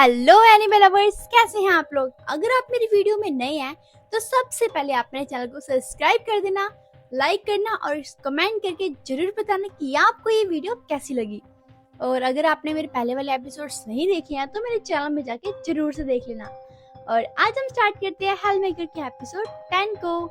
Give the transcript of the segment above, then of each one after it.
Hello anime lovers, कैसे हैं आप लोग। अगर आप मेरी वीडियो में नए हैं तो सबसे पहले आप मेरे चैनल को सब्सक्राइब कर देना, लाइक करना और कमेंट करके जरूर बताना कि आपको ये वीडियो कैसी लगी। और अगर आपने मेरे पहले वाले एपिसोड्स नहीं देखे हैं तो मेरे चैनल में जाके जरूर से देख लेना। और आज हम स्टार्ट करते हैं हेल मेकर के एपिसोड 10 को।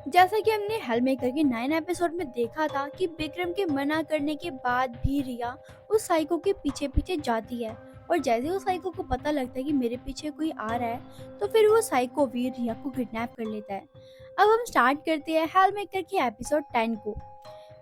जैसा कि हमने हेल मेकर के 9 एपिसोड में देखा था कि विक्रम के मना करने के बाद भी रिया उस साइको के पीछे पीछे जाती है, और जैसे वो साइको को पता लगता है कि मेरे पीछे कोई आ रहा है तो फिर वो साइको भी रिया को किडनैप कर लेता है। अब हम स्टार्ट करते हैं हेल मेकर के एपिसोड 10 को।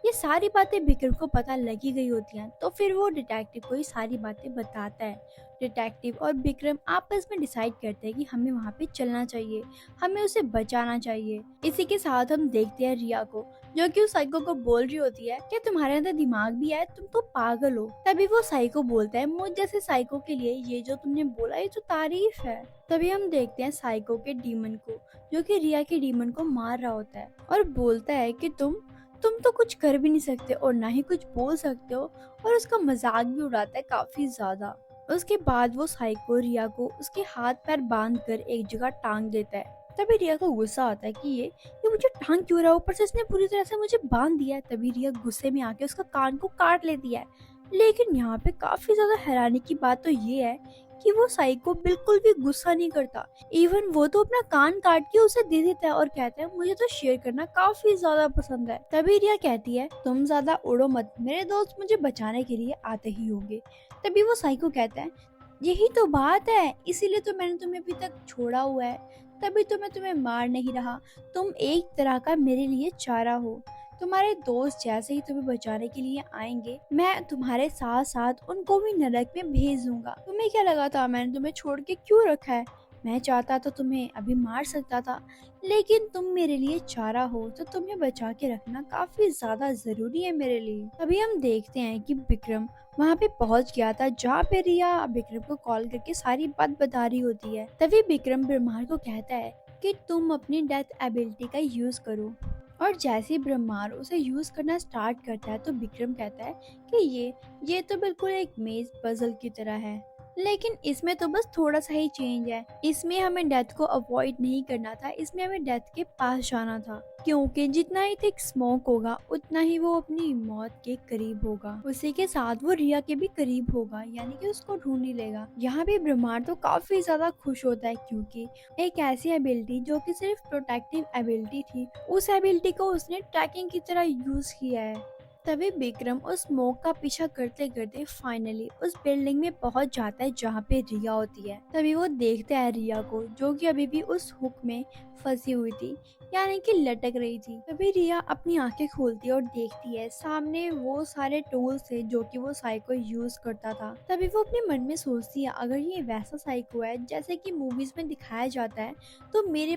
ये सारी बातें विक्रम को पता लगी गई होती हैं, तो फिर वो डिटेक्टिव को ये सारी बातें बताता है। डिटेक्टिव और विक्रम आपस में डिसाइड करते हैं कि हमें वहाँ पे चलना चाहिए, हमें उसे बचाना चाहिए। इसी के साथ हम देखते हैं रिया को, जो कि उस साइको को बोल रही होती है कि तुम्हारे अंदर दिमाग भी है, तुम तो पागल हो। तभी वो साइको बोलता है, मुझ जैसे साइको के लिए ये जो तुमने बोला ये तो तारीफ है। तभी हम देखते हैं साइको के डीमन को, जो कि रिया के डीमन को मार रहा होता है और बोलता है कि तुम तो कुछ कर भी नहीं सकते और ना ही कुछ बोल सकते हो, और उसका मजाक भी उड़ाता है काफी ज्यादा। उसके बाद वो साइको रिया को उसके हाथ पैर बांध कर एक जगह टांग देता है। तभी रिया को गुस्सा आता है कि ये मुझे टांग क्यों रहा है, ऊपर से इसने पूरी तरह से मुझे बांध दिया है। तभी रिया गुस्से में आके उसका कान को काट लेती है। लेकिन यहाँ पे काफी ज्यादा हैरानी की बात तो ये है कि वो साइको बिल्कुल भी गुस्सा नहीं करता। इवन वो तो अपना कान काट के उसे दे देता है और कहता है मुझे तो शेयर करना काफी ज्यादा पसंद है। तभी रिया कहती है तुम ज्यादा उड़ो मत, मेरे दोस्त मुझे बचाने के लिए आते ही होंगे। तभी वो साइको कहता है यही तो बात है, इसीलिए तो मैंने तुम्हें अभी तक छोड़ा हुआ है, तभी तो मैं तुम्हें मार नहीं रहा। तुम एक तरह का मेरे लिए चारा हो। तुम्हारे दोस्त जैसे ही तुम्हें बचाने के लिए आएंगे, मैं तुम्हारे साथ साथ उनको भी नरक में भेज दूंगा। तुम्हें क्या लगा था मैंने तुम्हें छोड़ के क्यों रखा है? मैं चाहता तो तुम्हें अभी मार सकता था, लेकिन तुम मेरे लिए चारा हो तो तुम्हें बचा के रखना काफी ज्यादा जरूरी है मेरे लिए। अभी हम देखते हैं कि विक्रम वहाँ पे पहुंच गया था, जहाँ पे रिया विक्रम को कॉल करके सारी बात बता रही होती है। तभी विक्रम ब्रह्मार को कहता है कि तुम अपनी डेथ एबिलिटी का यूज करो। और जैसे ही ब्रह्मार उसे यूज करना स्टार्ट करता है तो विक्रम कहता है कि ये तो बिल्कुल एक मेज पजल की तरह है, लेकिन इसमें तो बस थोड़ा सा ही चेंज है। इसमें हमें डेथ को अवॉइड नहीं करना था, इसमें हमें डेथ के पास जाना था, क्योंकि जितना ही थिक स्मोक होगा उतना ही वो अपनी मौत के करीब होगा। उसी के साथ वो रिया के भी करीब होगा, यानी कि उसको ढूंढ ही लेगा। यहाँ भी ब्रह्मांड तो काफी ज्यादा खुश होता है, क्योंकि एक ऐसी एबिलिटी जो कि सिर्फ प्रोटेक्टिव एबिलिटी थी, उस एबिलिटी को उसने ट्रैकिंग की तरह यूज किया है। तभी विक्रम उस स्मोक का पीछा करते करते फाइनली उस बिल्डिंग में पहुंच जाता है जहाँ पे रिया होती है। तभी वो देखता है रिया को, जो कि अभी भी उस हुक में फंसी हुई थी, यानी कि लटक रही थी। तभी रिया अपनी आंखें खोलती है और देखती है सामने वो सारे टूल्स थे जो कि वो साइको यूज करता था। तभी वो अपने मन में सोचती है अगर ये वैसा साइको है जैसे कि मूवीज में दिखाया जाता है तो मेरे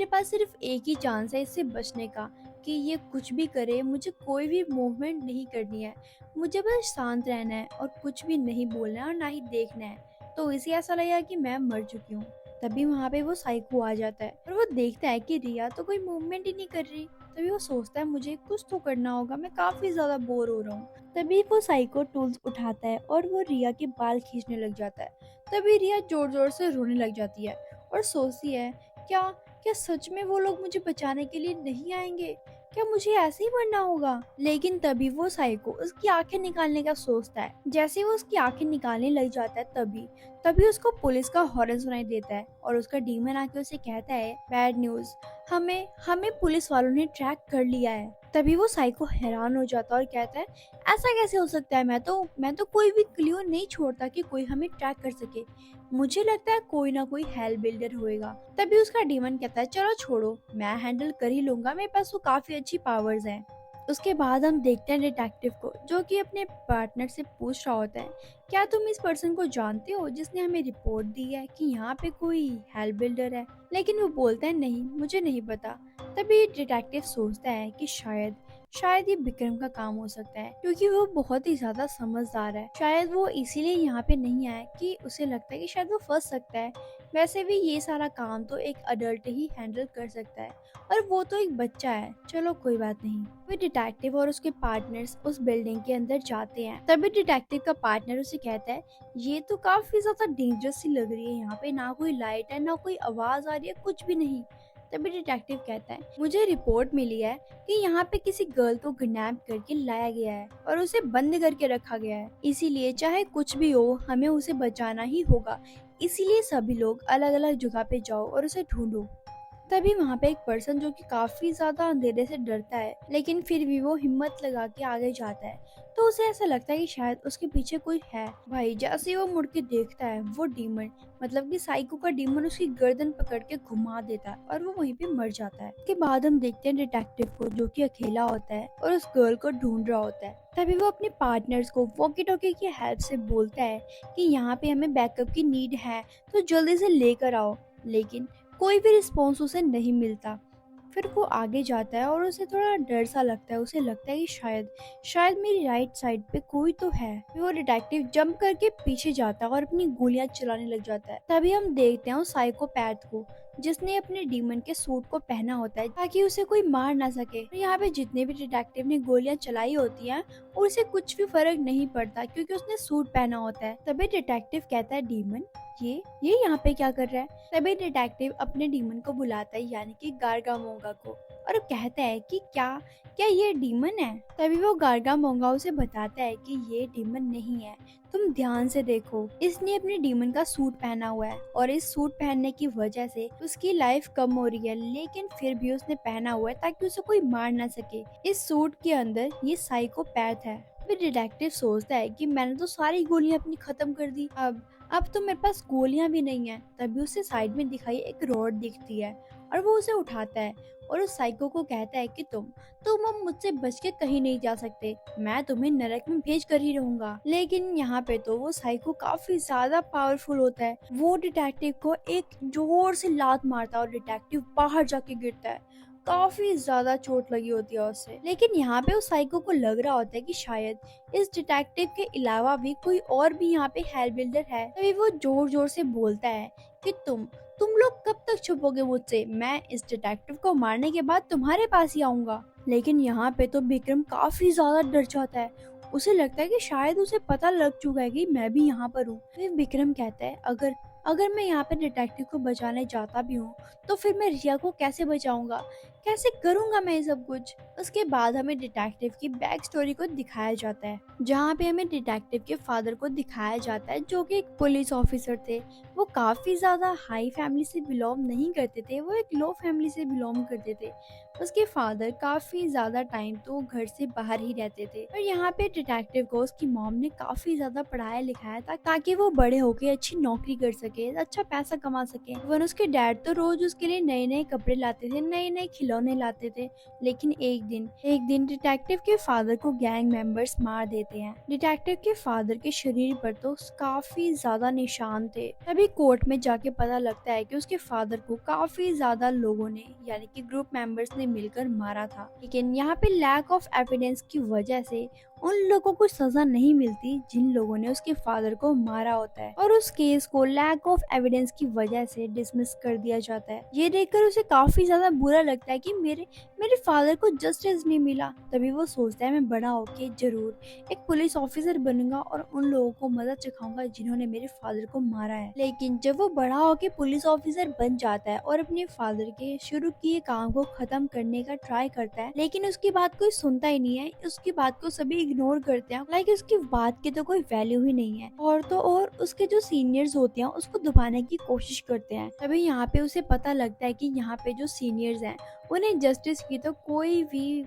पास सिर्फ एक ही चांस है इससे बचने का, कि ये कुछ भी करे, मुझे कोई भी मूवमेंट नहीं करनी है, मुझे बस शांत रहना है और कुछ भी नहीं बोलना है और ना ही देखना है। तो इसे ऐसा लगा कि मैं मर चुकी हूँ। तभी वहाँ पे वो साइको आ जाता है और वो देखता है कि रिया तो कोई मूवमेंट ही नहीं कर रही। तभी वो सोचता है मुझे कुछ तो करना होगा, मैं काफी ज्यादा बोर हो रहा हूँ। तभी वो साइको टूल्स उठाता है और वो रिया के बाल खींचने लग जाता है। तभी रिया जोर जोर से रोने लग जाती है और सोचती है क्या क्या सच में वो लोग मुझे बचाने के लिए नहीं आएंगे? क्या मुझे ऐसे ही मरना होगा? लेकिन तभी वो साइको उसकी आंखें निकालने का सोचता है। जैसे वो उसकी आंखें निकालने लग जाता है तभी तभी उसको पुलिस का हॉर्न सुनाई देता है और उसका डीमन आके उसे कहता है बैड न्यूज, हमें हमें पुलिस वालों ने ट्रैक कर लिया है। तभी वो साइको हैरान हो जाता है और कहता है ऐसा कैसे हो सकता है, मैं तो कोई भी क्ल्यू नहीं छोड़ता कि कोई हमें ट्रैक कर सके। मुझे लगता है कोई ना कोई हेल बिल्डर होएगा। तभी उसका डीमन कहता है चलो छोड़ो, मैं हैंडल कर ही लूंगा, मेरे पास तो काफी अच्छी पावर्स हैं। उसके बाद हम देखते हैं डिटेक्टिव को, जो कि अपने पार्टनर से पूछ रहा होता है क्या तुम इस पर्सन को जानते हो जिसने हमें रिपोर्ट दी है कि यहाँ पे कोई हेल बिल्डर है? लेकिन वो बोलता है नहीं, मुझे नहीं पता। तभी डिटेक्टिव सोचता है कि शायद शायद ये विक्रम का काम हो सकता है, क्योंकि वो बहुत ही ज्यादा समझदार है। शायद वो इसीलिए यहाँ पे नहीं आया कि उसे लगता है कि शायद वो फंस सकता है। वैसे भी ये सारा काम तो एक अडल्ट ही हैंडल कर सकता है, और वो तो एक बच्चा है। चलो कोई बात नहीं। वे डिटेक्टिव और उसके पार्टनर्स उस बिल्डिंग के अंदर जाते हैं। तभी डिटेक्टिव का पार्टनर उसे कहता है, ये तो काफी ज्यादा डेंजरस सी लग रही है, यहाँ पे ना कोई लाइट है, ना कोई आवाज आ रही है, कुछ भी नहीं। तभी डिटेक्टिव कहता है, मुझे रिपोर्ट मिली है कि यहाँ पे किसी गर्ल को किडनैप करके लाया गया है और उसे बंद करके रखा गया है। इसीलिए चाहे कुछ भी हो, हमें उसे बचाना ही होगा। इसीलिए सभी लोग अलग अलग जगह पे जाओ और उसे ढूंढो। तभी वहाँ पे एक पर्सन जो कि काफी ज्यादा अंधेरे से डरता है, लेकिन फिर भी वो हिम्मत लगा के आगे जाता है। तो उसे ऐसा लगता है कि शायद उसके पीछे कोई है। भाई जैसे ही वो मुड़ के देखता है, वो डीमन मतलब कि साइको का डीमन उसकी गर्दन पकड़ के घुमा देता है और वो वहीं पे मर जाता है। उसके बाद हम देखते हैं डिटेक्टिव को, जो कि अकेला होता है और उस गर्ल को ढूंढ रहा होता है। तभी वो अपने पार्टनर्स को वॉकी टॉकी की हेल्प से बोलता है कि यहाँ पे हमें बैकअप की नीड है, तो जल्दी से लेकर आओ। लेकिन कोई भी रिस्पॉन्स उसे नहीं मिलता। फिर वो आगे जाता है और उसे थोड़ा डर सा लगता है। उसे लगता है कि शायद मेरी राइट साइड पे कोई तो है। फिर वो डिटेक्टिव जंप करके पीछे जाता है और अपनी गोलियां चलाने लग जाता है। तभी हम देखते हैं उस साइकोपैथ को, जिसने अपने डीमन के सूट को पहना होता है ताकि उसे कोई मार ना सके। तो यहाँ पे जितने भी डिटेक्टिव ने गोलियां चलाई होती हैं, उसे कुछ भी फर्क नहीं पड़ता, क्योंकि उसने सूट पहना होता है। तभी डिटेक्टिव कहता है, डीमन ये यहाँ पे क्या कर रहा है? तभी डिटेक्टिव अपने डीमन को बुलाता है, यानी कि गार्गामोंगा को, और कहता है कि क्या क्या ये डीमन है? तभी वो गार्गामोंगा उसे बताता है कि ये डीमन नहीं है, तुम ध्यान से देखो, इसने अपने डीमन का सूट पहना हुआ है और इस सूट पहनने की वजह से उसकी लाइफ कम हो रही है, लेकिन फिर भी उसने पहना हुआ है ताकि उसे कोई मार ना सके। इस सूट के अंदर ये साइकोपैथ है। फिर डिटेक्टिव सोचता है कि मैंने तो सारी गोलियां अपनी खत्म कर दी, अब तो मेरे पास गोलियां भी नहीं है। तभी उसे साइड में दिखाई एक रॉड दिखती है और वो उसे उठाता है और उस साइको को कहता है कि तुम अब मुझसे बच के कहीं नहीं जा सकते, मैं तुम्हें नरक में भेज कर ही रहूंगा। लेकिन यहाँ पे तो वो साइको काफी ज्यादा पावरफुल होता है। वो डिटेक्टिव को एक जोर से लात मारता है और डिटेक्टिव बाहर जाके गिरता है। काफी ज्यादा चोट लगी होती है उसे। लेकिन यहाँ पे उस साइको को लग रहा होता है कि शायद इस डिटेक्टिव के अलावा भी कोई और भी यहाँ पे हेल्प बिल्डर है। तभी वो जोर जोर से बोलता है कि तुम लोग कब तक छुपोगे मुझसे? मैं इस डिटेक्टिव को मारने के बाद तुम्हारे पास ही आऊंगा। लेकिन यहाँ पे तो विक्रम काफी ज्यादा डर जाता है। उसे लगता है कि शायद उसे पता लग चुका है कि मैं भी यहाँ पर हूँ। फिर विक्रम कहता है, अगर मैं यहाँ पे डिटेक्टिव को बचाने जाता भी हूँ, तो फिर मैं रिया को कैसे बचाऊंगा? कैसे करूंगा मैं ये सब कुछ? उसके बाद हमें डिटेक्टिव की बैक स्टोरी को दिखाया जाता है, जहाँ पे हमें डिटेक्टिव के फादर को दिखाया जाता है, जो कि एक पुलिस ऑफिसर थे। वो काफी ज्यादा हाई फैमिली से बिलोंग नहीं करते थे, वो एक लो फैमिली से बिलोंग करते थे। उसके फादर काफी ज्यादा टाइम तो घर से बाहर ही रहते थे, और यहाँ पे डिटेक्टिव को उसकी मॉम ने काफी ज्यादा पढ़ाया लिखाया था ताकि वो बड़े होके अच्छी नौकरी कर सके, अच्छा पैसा कमा सके। वन उसके डैड तो रोज उसके लिए नए नए कपड़े लाते थे, नए नए खिलौने लाते थे। लेकिन एक दिन डिटेक्टिव के फादर को गैंग मेंबर्स मार देते हैं। डिटेक्टिव के फादर के शरीर पर तो काफी ज्यादा निशान थे। तभी कोर्ट में जाके पता लगता है कि उसके फादर को काफी ज्यादा लोगों ने, यानी कि ग्रुप मेंबर्स ने मिलकर मारा था। लेकिन यहाँ पे लैक ऑफ एविडेंस की वजह से उन लोगों को सजा नहीं मिलती जिन लोगों ने उसके फादर को मारा होता है, और उस केस को लैक ऑफ एविडेंस की वजह से डिसमिस कर दिया जाता है। ये देखकर उसे काफी ज्यादा बुरा लगता है कि मेरे फादर को जस्टिस नहीं मिला। तभी वो सोचता है, मैं बड़ा होके जरूर एक पुलिस ऑफिसर बनूंगा और उन लोगों को मदद चखाऊंगा जिन्होंने मेरे फादर को मारा है। लेकिन जब वो बड़ा होके पुलिस ऑफिसर बन जाता है और अपने फादर के शुरू किए काम को खत्म करने का ट्राई करता है, लेकिन उसकी बात कोई सुनता ही नहीं है। उसकी बात को सभी इग्नोर करते हैं, लाइक उसकी बात की तो कोई वैल्यू ही नहीं है। और तो और उसके जो सीनियर्स होते हैं उसको दबाने की कोशिश करते हैं। तभी यहाँ पे उसे पता लगता है कि यहाँ पे जो सीनियर्स हैं उन्हें जस्टिस की तो कोई भी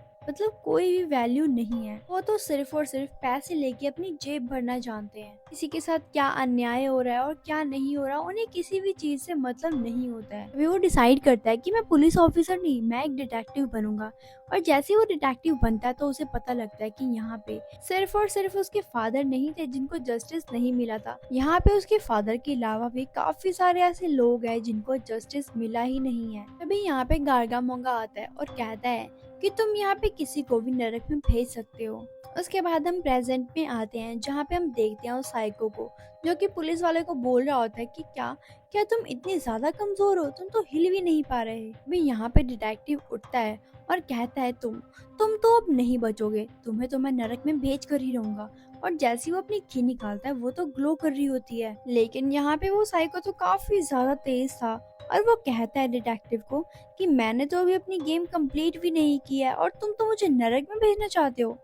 वैल्यू नहीं है। वो तो सिर्फ और सिर्फ पैसे लेके अपनी जेब भरना जानते हैं। किसी के साथ क्या अन्याय हो रहा है और क्या नहीं हो रहा, उन्हें किसी भी चीज से मतलब नहीं होता है। अभी वो डिसाइड करता है कि मैं पुलिस ऑफिसर नहीं, मैं एक डिटेक्टिव बनूंगा। और जैसे वो डिटेक्टिव बनता है तो उसे पता लगता है कि यहाँ पे सिर्फ और सिर्फ उसके फादर नहीं थे जिनको जस्टिस नहीं मिला था। यहाँ पे उसके फादर के अलावा भी काफी सारे ऐसे लोग हैं जिनको जस्टिस मिला ही नहीं है। तभी यहाँ पे गार्गामोंगा आता है और कहता है कि तुम यहाँ पे किसी को भी नरक में भेज सकते हो। उसके बाद हम प्रेजेंट में आते हैं जहाँ पे हम देखते हैं उस साइको को, जो कि पुलिस वाले को बोल रहा होता है कि क्या क्या तुम इतनी ज्यादा कमजोर हो, तुम तो हिल भी नहीं पा रहे। भाई यहाँ पे डिटेक्टिव उठता है और कहता है तुम तो अब नहीं बचोगे, तुम्हें तो मैं नरक में भेज कर ही रहूंगा। और जैसे ही वो अपनी की निकालता है वो तो ग्लो कर रही होती है, लेकिन यहाँ पे वो साइको तो काफी ज्यादा तेज था और वो कहता है डिटेक्टिव को कि मैंने तो अभी अपनी गेम कंप्लीट भी नहीं किया है और तुम तो मुझे नरक में भेजना चाहते हो।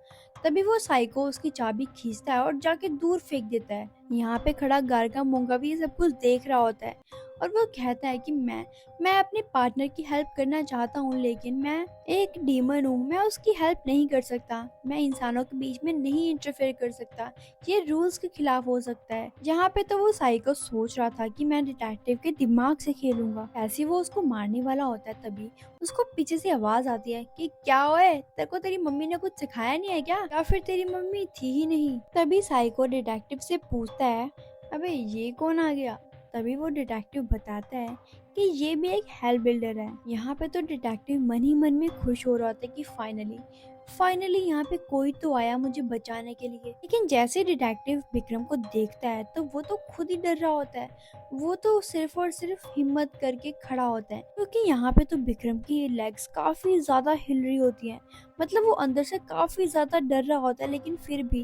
तभी वो साइको उसकी चाबी खींचता है और जाके दूर फेंक देता है। यहाँ पे खड़ा गार्गा मूंगा भी ये सब कुछ देख रहा होता है और वो कहता है कि मैं अपने पार्टनर की हेल्प करना चाहता हूँ, लेकिन मैं एक डीमन हूँ, मैं उसकी हेल्प नहीं कर सकता, मैं इंसानों के बीच में नहीं इंटरफेयर कर सकता, ये रूल्स के खिलाफ हो सकता है। यहाँ पे तो वो साइको सोच रहा था कि मैं डिटेक्टिव के दिमाग से खेलूंगा। ऐसे वो उसको मारने वाला होता है, तभी उसको पीछे से आवाज आती है कि क्या ओए, तेरे को तेरी मम्मी ने कुछ सिखाया नहीं है क्या, या फिर तेरी मम्मी थी ही नहीं। तभी साइको डिटेक्टिव से पूछता है अबे ये कौन आ गया। तभी वो डिटेक्टिव बताता है कि ये भी एक हेल बिल्डर है। यहाँ पे तो डिटेक्टिव मन ही मन में खुश हो रहा था कि फाइनली यहाँ पे कोई तो आया मुझे बचाने के लिए। लेकिन जैसे डिटेक्टिव विक्रम को देखता है तो वो तो खुद ही डर रहा होता है, वो तो सिर्फ और सिर्फ हिम्मत करके खड़ा होता है, क्योंकि यहाँ पे तो विक्रम की लेग्स काफी ज्यादा हिल रही होती हैं। मतलब वो अंदर से काफी ज्यादा डर रहा होता है, लेकिन फिर भी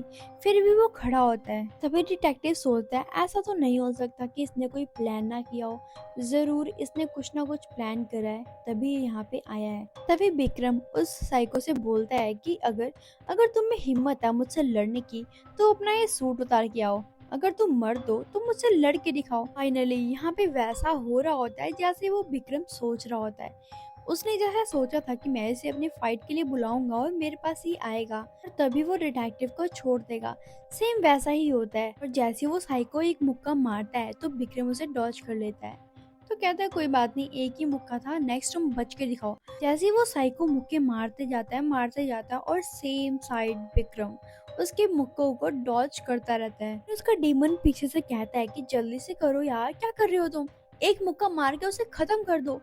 वो खड़ा होता है। तभी डिटेक्टिव सोचता है ऐसा तो नहीं हो सकता कि इसने कोई प्लान ना किया हो, जरूर इसने कुछ ना कुछ प्लान करा है तभी यहाँ पे आया है। तभी विक्रम उस साइको से बोलता है कि अगर अगर तुम में हिम्मत है मुझसे लड़ने की तो अपना ये सूट उतार के आओ, अगर तुम मर्द हो तो मुझसे लड़ के दिखाओ। फाइनली यहाँ पे वैसा हो रहा होता है जैसे वो विक्रम सोच रहा होता है। उसने जैसा सोचा था कि मैं इसे अपने फाइट के लिए बुलाऊंगा और मेरे पास ही आएगा और तभी वो डिटेक्टिव को छोड़ देगा, सेम वैसा ही होता है। और जैसे वो साइको एक मुक्का मारता है तो विक्रम उसे डॉज कर लेता है। तो कहता है कोई बात नहीं, एक ही मुक्का था, नेक्स्ट तुम बच के दिखाओ। जैसे ही वो साइको मुक्के मारते जाता है और सेम साइड विक्रम उसके मुक्कों को डॉज करता रहता है। उसका डीमन पीछे से कहता है कि जल्दी से करो यार, क्या कर रहे हो तुम, एक मुक्का मार के उसे खत्म कर दो।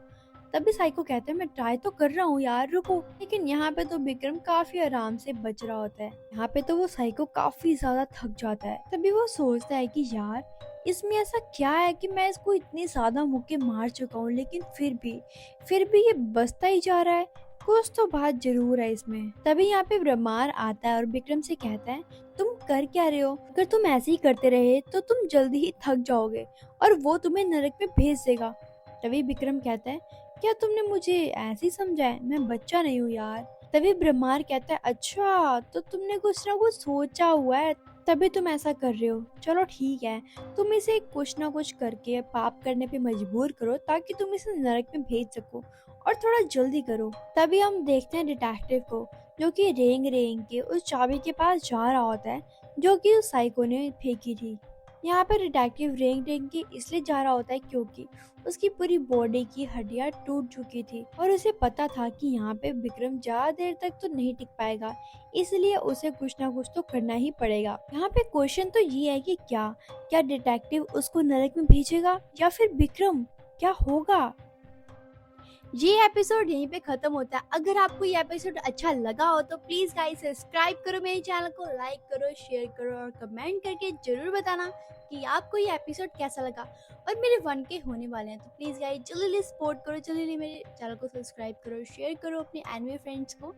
तभी साइको कहता है मैं ट्राई तो कर रहा हूँ यार, रुको। लेकिन यहाँ पे तो विक्रम काफी आराम से बच रहा होता है। यहाँ पे तो वो साइको काफी ज्यादा थक जाता है। तभी वो सोचता है कि यार इसमें ऐसा क्या है कि मैं इसको इतनी ज्यादा मुक्के मार चुका हूँ, लेकिन फिर भी ये बचता ही जा रहा है, कुछ तो बात जरूर है इसमें। तभी यहाँ पे ब्रह्मार आता है और विक्रम से कहता है तुम कर क्या रहे हो, अगर तुम ऐसे ही करते रहे तो तुम जल्दी ही थक जाओगे और वो तुम्हें नरक में भेज देगा। तभी विक्रम कहता है क्या तुमने मुझे ऐसे ही समझा है, मैं बच्चा नहीं हूँ यार। तभी ब्रह्मार कहता है अच्छा तो तुमने कुछ ना कुछ सोचा हुआ है तभी तुम ऐसा कर रहे हो, चलो ठीक है, तुम इसे कुछ ना कुछ करके पाप करने पे मजबूर करो ताकि तुम इसे नरक में भेज सको, और थोड़ा जल्दी करो। तभी हम देखते हैं डिटेक्टिव को जो कि रेंग रेंग के उस चाबी के पास जा रहा होता है जो कि उस साइको ने फेंकी थी। यहाँ पर डिटेक्टिव रेंग रेंग के इसलिए जा रहा होता है क्योंकि उसकी पूरी बॉडी की हड्डियां टूट चुकी थी और उसे पता था कि यहाँ पे विक्रम ज्यादा देर तक तो नहीं टिक पाएगा, इसलिए उसे कुछ ना कुछ तो करना ही पड़ेगा। यहाँ पे क्वेश्चन तो ये है कि क्या डिटेक्टिव उसको नरक में भेजेगा या फिर विक्रम, क्या होगा। ये एपिसोड यहीं पे खत्म होता है। अगर आपको ये एपिसोड अच्छा लगा हो तो प्लीज गाइस सब्सक्राइब करो मेरे चैनल को, लाइक करो, शेयर करो और कमेंट करके जरूर बताना कि आपको ये एपिसोड कैसा लगा। और मेरे 1K होने वाले हैं तो प्लीज गाइस जल्दी सपोर्ट करो, जल्दी मेरे चैनल को सब्सक्राइब करो, शेयर करो अपने एनिमे फ्रेंड्स को।